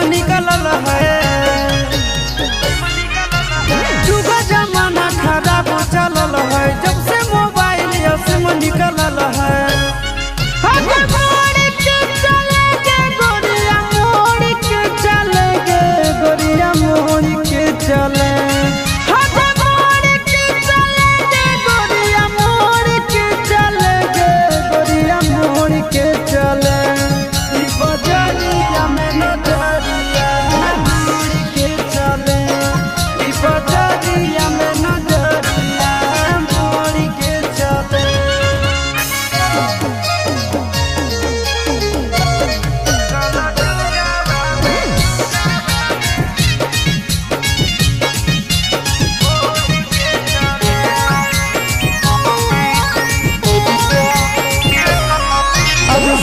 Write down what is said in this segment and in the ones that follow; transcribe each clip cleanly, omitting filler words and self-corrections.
निकलल है। जुग जमाना खराब चलल है, जब से मोबाइल सिम निकलल है। मोड़ के चलेगे गोरिया, मोड़ के चलेगे गोरिया, मोड़ के चले। मोड़ के चलेगे गोरिया, मोड़ के चलेगे गोरिया, मोड़ के चले। बजरिया में नजरिया मोड़ के चले, बजरिया में नजरिया मोड़ के चले।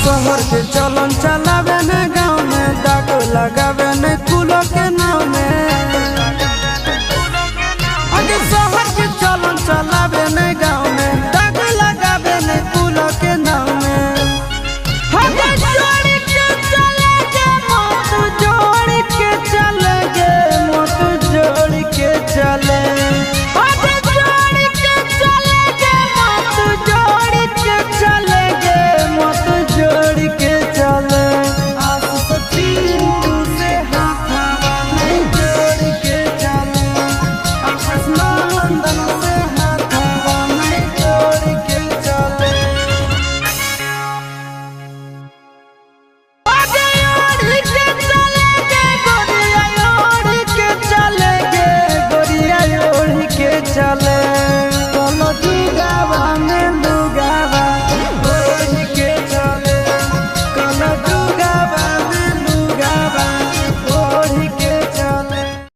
शहर के चलन चलावे न गाँव में, दाग लगावे न कुलो के